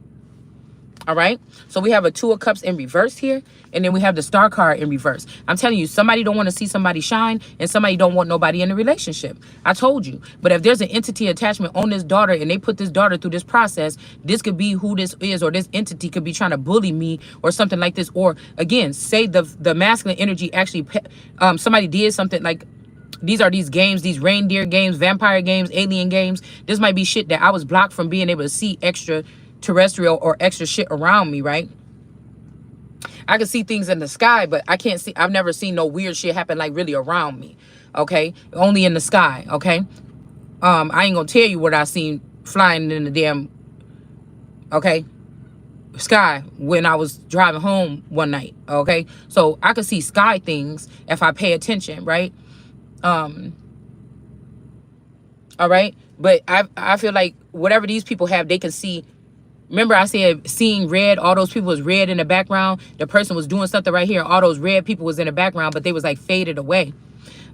All right. So we have a 2 of Cups in reverse here. And then we have the Star card in reverse. I'm telling you, somebody don't want to see somebody shine, and somebody don't want nobody in a relationship. I told you. But if there's an entity attachment on this daughter and they put this daughter through this process, this could be who this is, or this entity could be trying to bully me or something like this. Or again, say the masculine energy actually, somebody did something like, these are these games, these reindeer games, vampire games, alien games. This might be shit that I was blocked from being able to see extra terrestrial or extra shit around me, right? I can see things in the sky, but I can't see. I've never seen no weird shit happen like really around me. Okay, only in the sky. Okay, I ain't gonna tell you what I seen flying in the damn sky when I was driving home one night. Okay, so I could see sky things if I pay attention, right? All right, but I feel like whatever these people have, they can see. Remember I said seeing red, all those people was red in the background. The person was doing something right here. All those red people was in the background, but they was like faded away.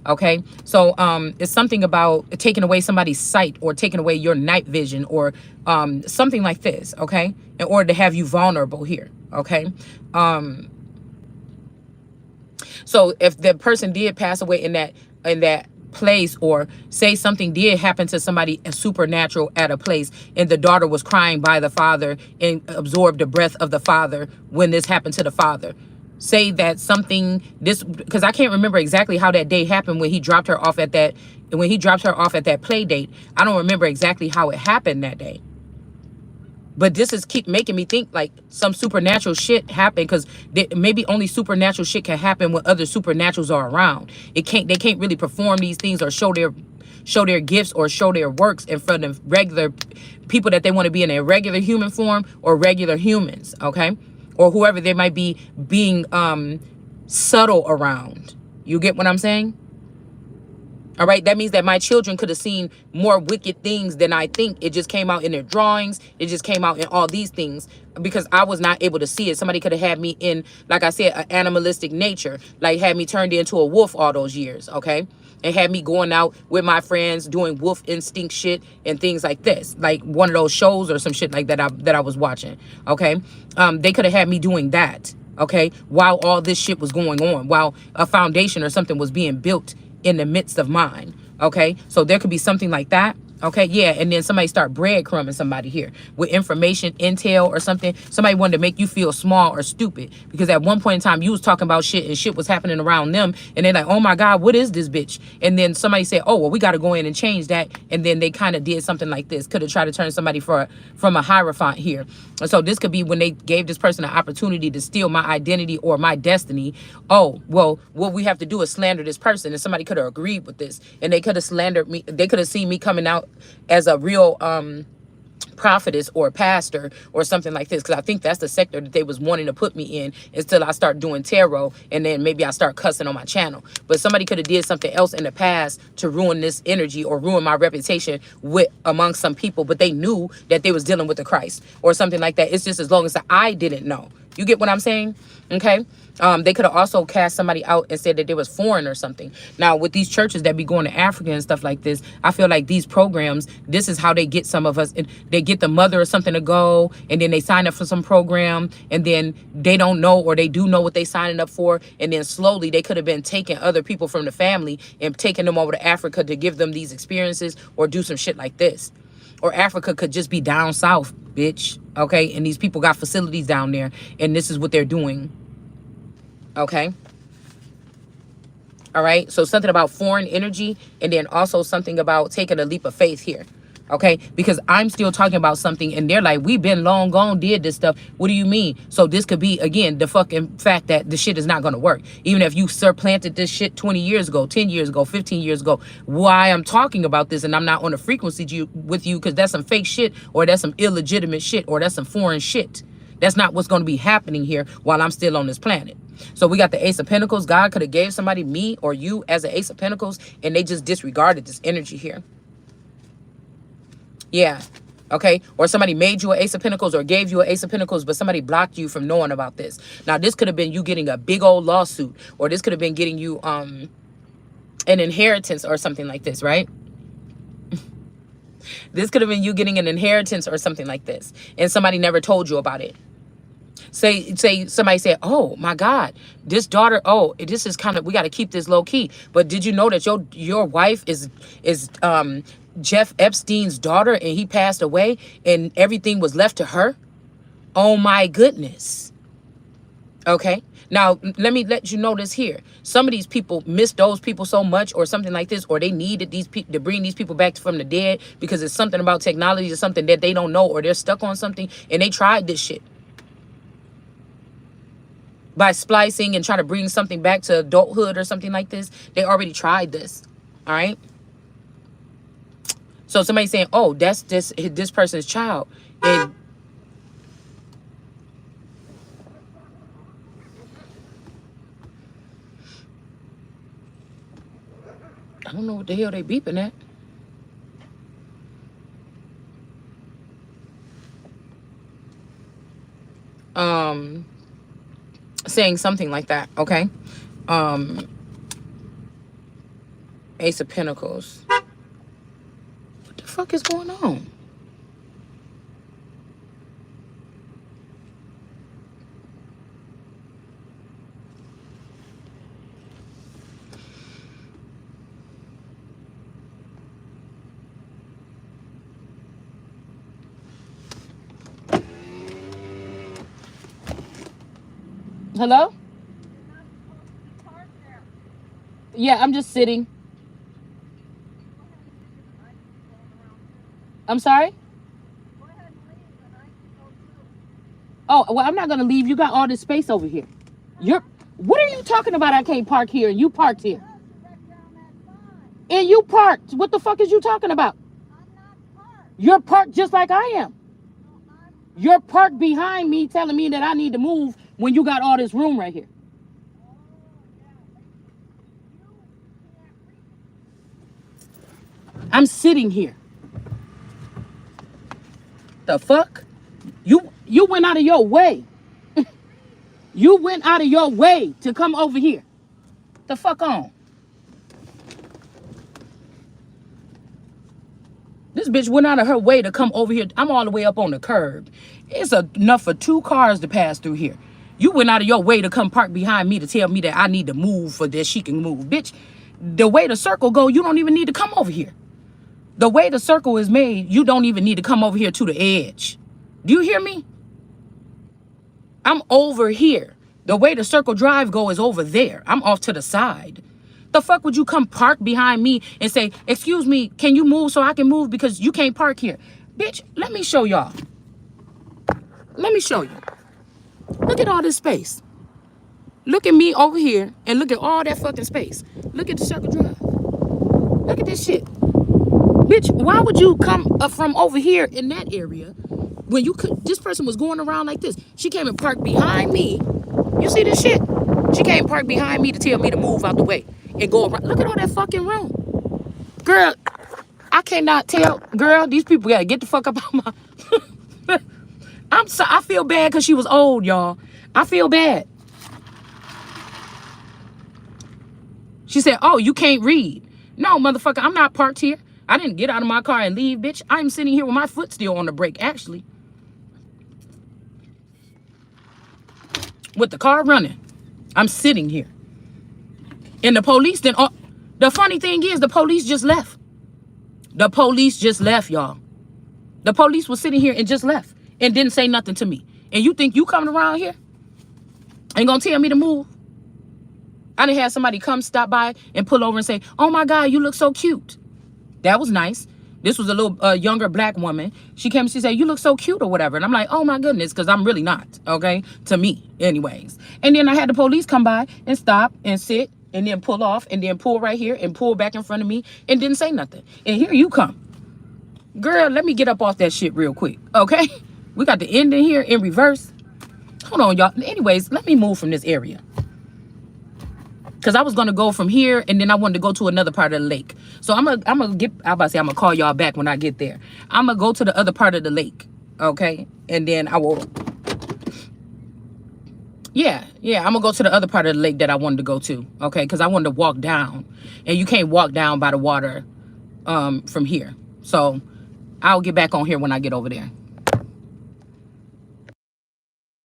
Okay. So it's something about taking away somebody's sight or taking away your night vision or something like this. Okay. In order to have you vulnerable here. Okay. So if the person did pass away in that place, or say something did happen to somebody supernatural at a place, and the daughter was crying by the father and absorbed the breath of the father when this happened to the father, say that something, this, because I can't remember exactly how that day happened when he dropped her off at that play date. I don't remember exactly how it happened that day. But this is keep making me think like some supernatural shit happened, because maybe only supernatural shit can happen when other supernaturals are around. They can't really perform these things or show their gifts or show their works in front of regular people that they want to be in a regular human form or regular humans, okay? Or whoever they might be being subtle around. You get what I'm saying? All right, that means that my children could have seen more wicked things than I think. It just came out in their drawings. It just came out in all these things because I was not able to see it. Somebody could have had me in, like I said, an animalistic nature, like had me turned into a wolf all those years, okay? And had me going out with my friends doing wolf instinct shit and things like this, like one of those shows or some shit like that I was watching, okay? They could have had me doing that, okay, while all this shit was going on, while a foundation or something was being built in the midst of mine. Okay, so there could be something like that. Okay, yeah, and then somebody start breadcrumbing somebody here with information, intel or something. Somebody wanted to make you feel small or stupid because at one point in time you was talking about shit and shit was happening around them, and they're like, oh my God, what is this bitch? And then somebody said, oh well, we got to go in and change that, and then they kind of did something like this. Could have tried to turn somebody from a hierophant here. So this could be when they gave this person an opportunity to steal my identity or my destiny. Oh well, what we have to do is slander this person, and somebody could have agreed with this, and they could have slandered me. They could have seen me coming out as a real prophetess or pastor or something like this, because I think that's the sector that they was wanting to put me in until I start doing tarot, and then maybe I start cussing on my channel. But somebody could have did something else in the past to ruin this energy or ruin my reputation with among some people, but they knew that they was dealing with the Christ or something like that. It's just as long as I didn't know. You get what I'm saying? Okay. They could have also cast somebody out and said that they was foreign or something. Now, with these churches that be going to Africa and stuff like this, I feel like these programs, this is how they get some of us. They get the mother or something to go, and then they sign up for some program, and then they don't know, or they do know what they signing up for, and then slowly they could have been taking other people from the family and taking them over to Africa to give them these experiences or do some shit like this. Or Africa could just be down south, bitch. Okay, and these people got facilities down there, and this is what they're doing. Okay. All right. So something about foreign energy, and then also something about taking a leap of faith here. Okay. Because I'm still talking about something, and they're like, we've been long gone, did this stuff. What do you mean? So this could be, again, the fucking fact that the shit is not going to work. Even if you supplanted this shit 20 years ago, 10 years ago, 15 years ago. Why I'm talking about this and I'm not on a frequency with you, because that's some fake shit, or that's some illegitimate shit, or that's some foreign shit. That's not what's going to be happening here while I'm still on this planet. So we got the Ace of Pentacles. God could have gave somebody, me or you, as an Ace of Pentacles, and they just disregarded this energy here. Yeah. Okay, or somebody made you an Ace of Pentacles or gave you an Ace of Pentacles, but somebody blocked you from knowing about this. Now, this could have been you getting a big old lawsuit, or this could have been getting you an inheritance or something like this, right? This could have been you getting an inheritance or something like this, and somebody never told you about it. Say somebody said, oh my God, this daughter, oh, this is kind of, we got to keep this low key. But did you know that your wife is Jeff Epstein's daughter, and he passed away and everything was left to her? Oh my goodness. Okay. Now, let me let you know this here. Some of these people miss those people so much or something like this, or they needed these people to bring these people back from the dead because it's something about technology or something that they don't know, or they're stuck on something and they tried this shit. By splicing and trying to bring something back to adulthood or something like this, they already tried this. All right. So somebody saying, oh, that's this person's child. And I don't know what the hell they beeping at. Saying something like that. Okay. Ace of Pentacles. What the fuck is going on? Hello? Yeah, I'm just sitting. I'm sorry? Oh, well, I'm not going to leave. You got all this space over here. What are you talking about? I can't park here and you parked here. And you parked. What the fuck is you talking about? You're parked just like I am. You're parked behind me telling me that I need to move when you got all this room right here. I'm sitting here. The fuck? You went out of your way. You went out of your way to come over here. The fuck on. This bitch went out of her way to come over here. I'm all the way up on the curb. It's enough for 2 cars to pass through here. You went out of your way to come park behind me to tell me that I need to move for this. She can move. Bitch, the way the circle go, you don't even need to come over here. The way the circle is made, you don't even need to come over here to the edge. Do you hear me? I'm over here. The way the circle drive go is over there. I'm off to the side. The fuck would you come park behind me and say, excuse me, can you move so I can move because you can't park here? Bitch, let me show y'all. Let me show you. Look at all this space. Look at me over here and look at all that fucking space. Look at the circle drive. Look at this shit. Bitch, why would you come up from over here in that area when you could? This person was going around like this. She came and parked behind me. You see this shit? She came and parked behind me to tell me to move out the way and go around. Look at all that fucking room. Girl, I cannot tell. Girl, these people gotta get the fuck up out my... I feel bad because she was old, y'all. I feel bad. She said, oh, you can't read. No, motherfucker, I'm not parked here. I didn't get out of my car and leave, bitch. I'm sitting here with my foot still on the brake, actually. With the car running. I'm sitting here. And the police then... the funny thing is, the police just left. The police just left, y'all. The police was sitting here and just left. And didn't say nothing to me. And you think you coming around here ain't gonna tell me to move? I done had somebody come stop by and pull over and say, oh my God, you look so cute. That was nice. This was a little younger black woman. She came and she said, you look so cute or whatever. And I'm like, oh my goodness, because I'm really not, okay? To me, anyways. And then I had the police come by and stop and sit and then pull off and then pull right here and pull back in front of me and didn't say nothing. And here you come. Girl, let me get up off that shit real quick, okay? We got the ending here in reverse. Hold on, y'all. Anyways, let me move from this area. because I was gonna go from here and then I wanted to go to another part of the lake. So I'm gonna call y'all back when I get there. I'm gonna go to the other part of the lake, okay? And then I will, yeah, I'm gonna go to the other part of the lake that I wanted to go to, okay? Because I wanted to walk down, and you can't walk down by the water from here. So I'll get back on here when I get over there.